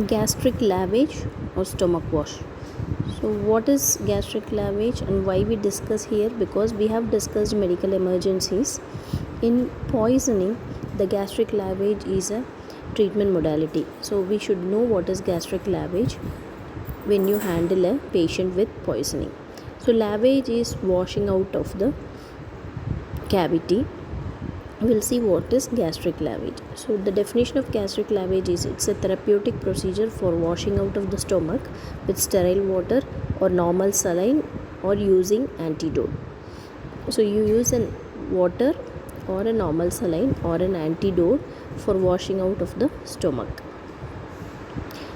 Gastric lavage or stomach wash. So what is gastric lavage and why we discuss here? Because we have discussed medical emergencies. In poisoning, the gastric lavage is a treatment modality. So we should know what is gastric lavage when you handle a patient with poisoning. So lavage is washing out of the cavity. We'll see what is gastric lavage. So the definition of gastric lavage is it's a therapeutic procedure for washing out of the stomach with sterile water or normal saline or using antidote. So you use an water or a normal saline or an antidote for washing out of the stomach.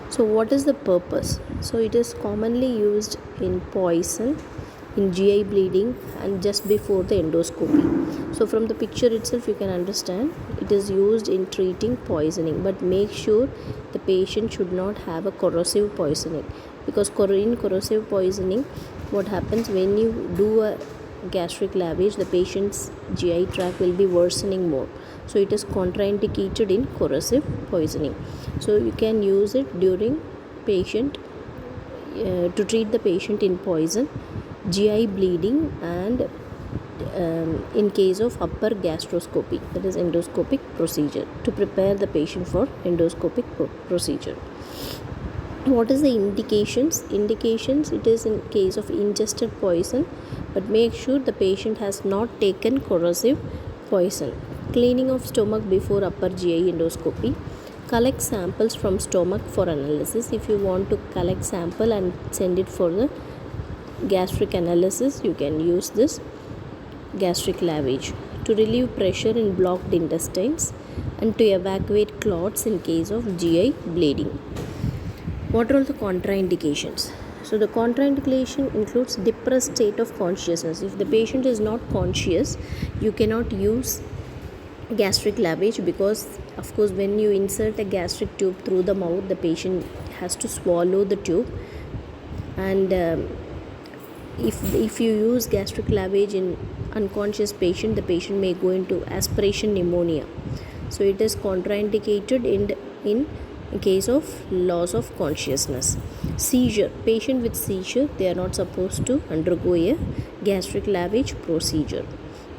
So what is the purpose? So it is commonly used in poison, in GI bleeding, and just before the endoscopy. So from the picture itself you can understand it is used in treating poisoning, but make sure the patient should not have a corrosive poisoning, because in corrosive poisoning what happens when you do a gastric lavage, the patient's GI tract will be worsening more. So it is contraindicated in corrosive poisoning. So you can use it during patient to treat the patient in poison, GI bleeding, and in case of upper gastroscopy, that is endoscopic procedure, to prepare the patient for endoscopic procedure. What is the indications? It is in case of ingested poison, but make sure the patient has not taken corrosive poison. Cleaning of stomach before upper GI endoscopy. Collect samples from stomach for analysis. If you want to collect sample and send it for the gastric analysis, you can use this gastric lavage. To relieve pressure in blocked intestines and to evacuate clots in case of GI bleeding. What are all the contraindications? So the contraindication includes depressed state of consciousness. If the patient is not conscious, you cannot use gastric lavage, because of course when you insert a gastric tube through the mouth, the patient has to swallow the tube, and if you use gastric lavage in unconscious patient, the patient may go into aspiration pneumonia. So it is contraindicated in case of loss of consciousness. Seizure. Patient with seizure, they are not supposed to undergo a gastric lavage procedure,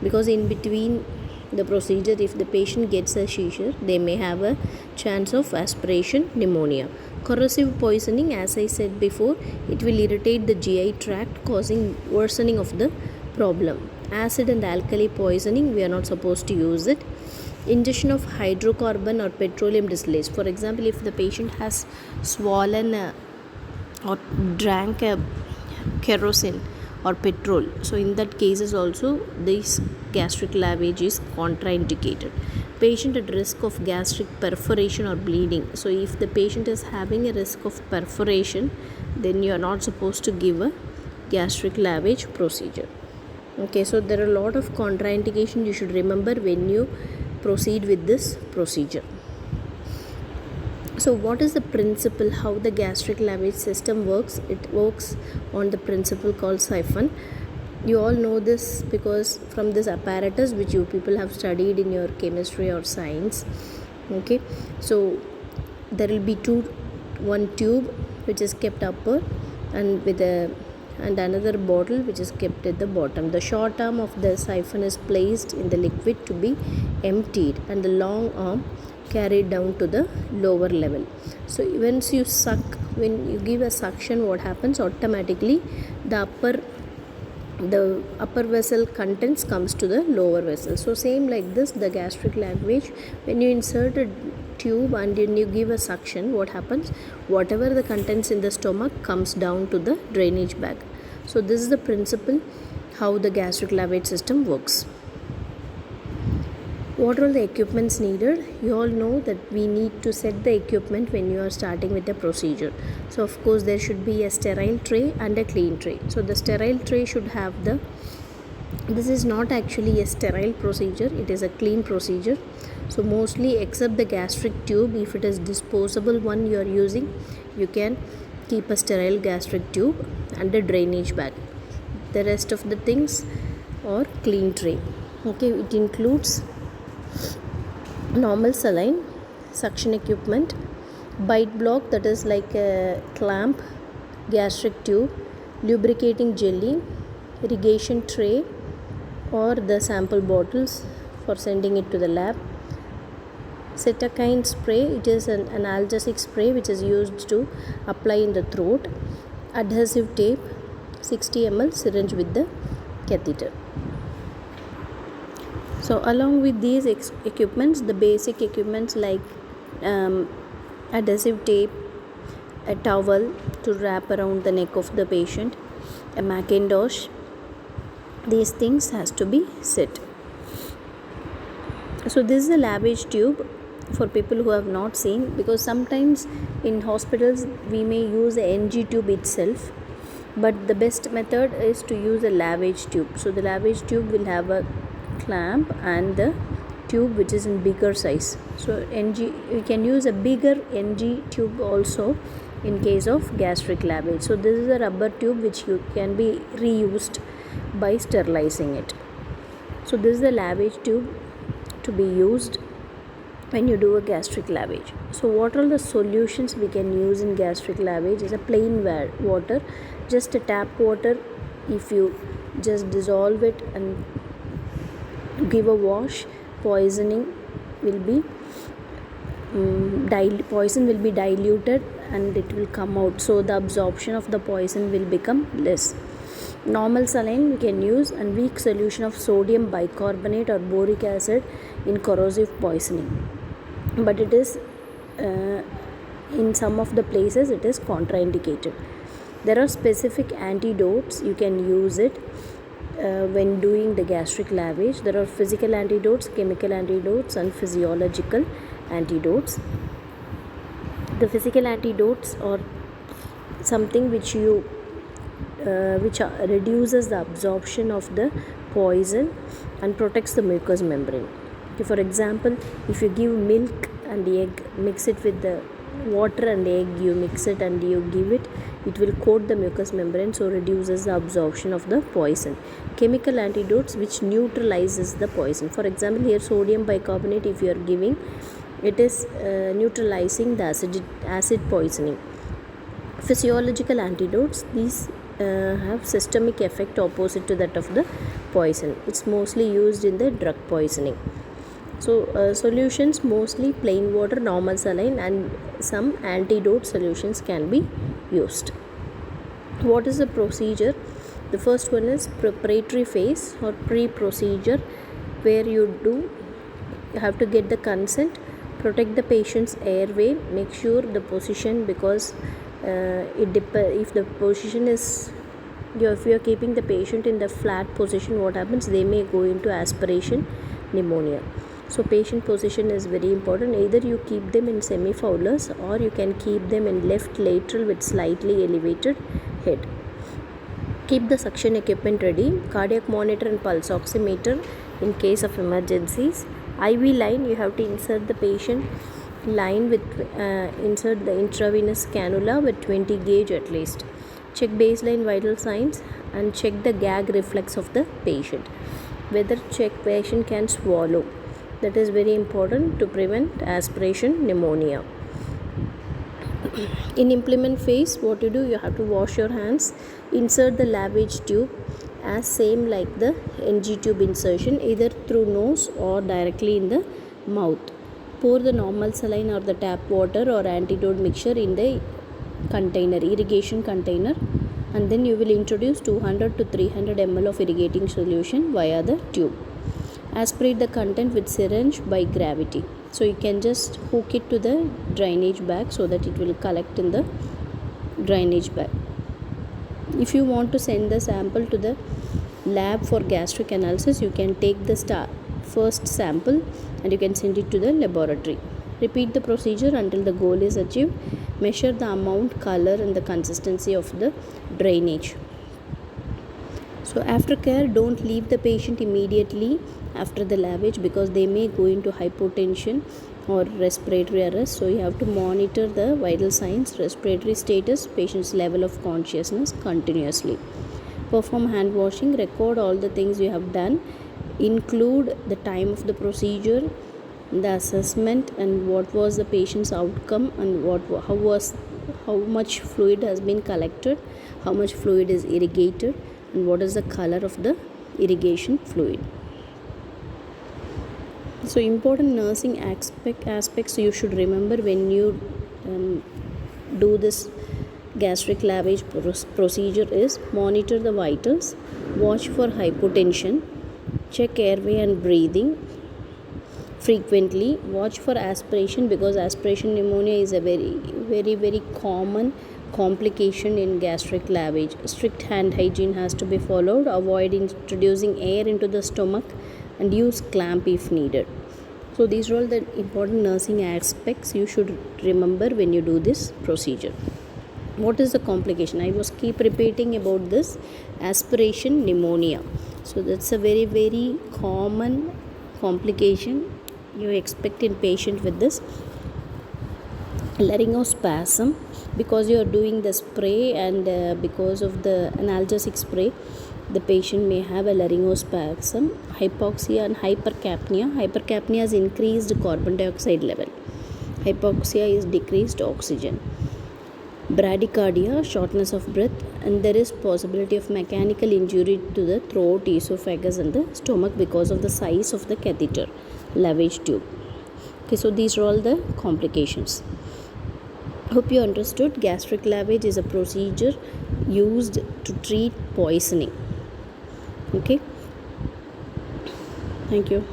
because in between the procedure, if the patient gets a seizure, they may have a chance of aspiration pneumonia. Corrosive poisoning, as I said before, it will irritate the GI tract, causing worsening of the problem. Acid and alkali poisoning, we are not supposed to use it. Ingestion of hydrocarbon or petroleum distillates. For example, if the patient has swollen or drank a kerosene or petrol, so in that cases also this gastric lavage is contraindicated. Patient at risk of gastric perforation or bleeding. So if the patient is having a risk of perforation, then you are not supposed to give a gastric lavage procedure. Okay, so there are a lot of contraindications you should remember when you proceed with this procedure. So what is the principle how the gastric lavage system works? It works on the principle called siphon. You all know this because from this apparatus which you people have studied in your chemistry or science. Okay, so there will be one tube which is kept upper and another bottle which is kept at the bottom. The short arm of the siphon is placed in the liquid to be emptied, and the long arm carried down to the lower level. So once you suck, when you give a suction, what happens? Automatically the upper vessel contents comes to the lower vessel. So same like this, the gastric lavage, when you insert a tube and then you give a suction, what happens? Whatever the contents in the stomach comes down to the drainage bag. So this is the principle how the gastric lavage system works. What are all the equipments needed? You all know that we need to set the equipment when you are starting with the procedure. So of course there should be a sterile tray and a clean tray. So the sterile tray should have this is not actually a sterile procedure, it is a clean procedure. So mostly except the gastric tube, if it is disposable one you are using, you can keep a sterile gastric tube and a drainage bag. The rest of the things are clean tray. Okay, it includes normal saline, suction equipment, bite block, that is like a clamp, gastric tube, lubricating jelly, irrigation tray, or the sample bottles for sending it to the lab. Cetacine spray, it is an analgesic spray which is used to apply in the throat. Adhesive tape, 60 ml syringe with the catheter. So along with these equipments, the basic equipments like adhesive tape, a towel to wrap around the neck of the patient, a Macintosh, these things has to be set. So this is a lavage tube for people who have not seen, because sometimes in hospitals we may use a NG tube itself, but the best method is to use a lavage tube. So the lavage tube will have a clamp and the tube which is in bigger size. So NG, we can use a bigger NG tube also in case of gastric lavage. So this is a rubber tube which can be reused by sterilizing it. So this is the lavage tube to be used when you do a gastric lavage. So what are the solutions we can use in gastric lavage? Is a plain water, just a tap water. If you just dissolve it and give a wash, poison will be diluted and it will come out, so the absorption of the poison will become less. Normal saline we can use, and weak solution of sodium bicarbonate or boric acid in corrosive poisoning, but it is in some of the places it is contraindicated. There are specific antidotes, you can use it when doing the gastric lavage. There are physical antidotes, chemical antidotes, and physiological antidotes. The physical antidotes are something which reduces the absorption of the poison and protects the mucous membrane. Okay, for example, if you give milk and egg, mix it with the water and egg, you mix it and you give it, it will coat the mucous membrane, so reduces the absorption of the poison. Chemical antidotes which neutralizes the poison. For example, here sodium bicarbonate if you are giving, it is neutralizing the acid poisoning. Physiological antidotes, these have systemic effect opposite to that of the poison. It's mostly used in the drug poisoning. So solutions mostly plain water, normal saline, and some antidote solutions can be used. What is the procedure? The first one is preparatory phase or pre-procedure, where you have to get the consent, protect the patient's airway, make sure the position, because if the position is, if you are keeping the patient in the flat position, what happens, they may go into aspiration pneumonia. So patient position is very important. Either you keep them in semi-Fowler's or you can keep them in left lateral with slightly elevated head. Keep the suction equipment ready, cardiac monitor and pulse oximeter in case of emergencies. IV line, you have to insert the patient line with insert the intravenous cannula with 20 gauge at least. Check baseline vital signs and check the gag reflex of the patient, whether patient can swallow. That is very important to prevent aspiration pneumonia. In implement phase, what you do, you have to wash your hands, insert the lavage tube as same like the NG tube insertion, either through nose or directly in the mouth. Pour the normal saline or the tap water or antidote mixture in the container, irrigation container, and then you will introduce 200 to 300 ml of irrigating solution via the tube. Aspirate the content with syringe by gravity. So you can just hook it to the drainage bag so that it will collect in the drainage bag. If you want to send the sample to the lab for gastric analysis, you can take the first sample and you can send it to the laboratory. Repeat the procedure until the goal is achieved. Measure the amount, color, and the consistency of the drainage. So after care, don't leave the patient immediately after the lavage, because they may go into hypotension or respiratory arrest. So you have to monitor the vital signs, respiratory status, patient's level of consciousness continuously. Perform hand washing, record all the things you have done, include the time of the procedure, the assessment, and what was the patient's outcome, and how much fluid has been collected, how much fluid is irrigated, and what is the color of the irrigation fluid. So important nursing aspects you should remember when you do this gastric lavage procedure is: monitor the vitals, watch for hypotension, check airway and breathing frequently, watch for aspiration, because aspiration pneumonia is a very common complication in gastric lavage. Strict hand hygiene has to be followed, avoid introducing air into the stomach, and use clamp if needed. So these are all the important nursing aspects you should remember when you do this procedure. What is the complication? I was keep repeating about this aspiration pneumonia. So that's a very common complication you expect in patient with this laryngospasm, because you are doing the spray, and because of the analgesic spray, the patient may have a laryngospasm. Hypoxia and hypercapnia is increased carbon dioxide level, hypoxia is decreased oxygen. Bradycardia, shortness of breath, and there is possibility of mechanical injury to the throat, esophagus and the stomach because of the size of the catheter lavage tube. Okay, so these are all the complications. Hope you understood. Gastric lavage is a procedure used to treat poisoning. Okay, thank you.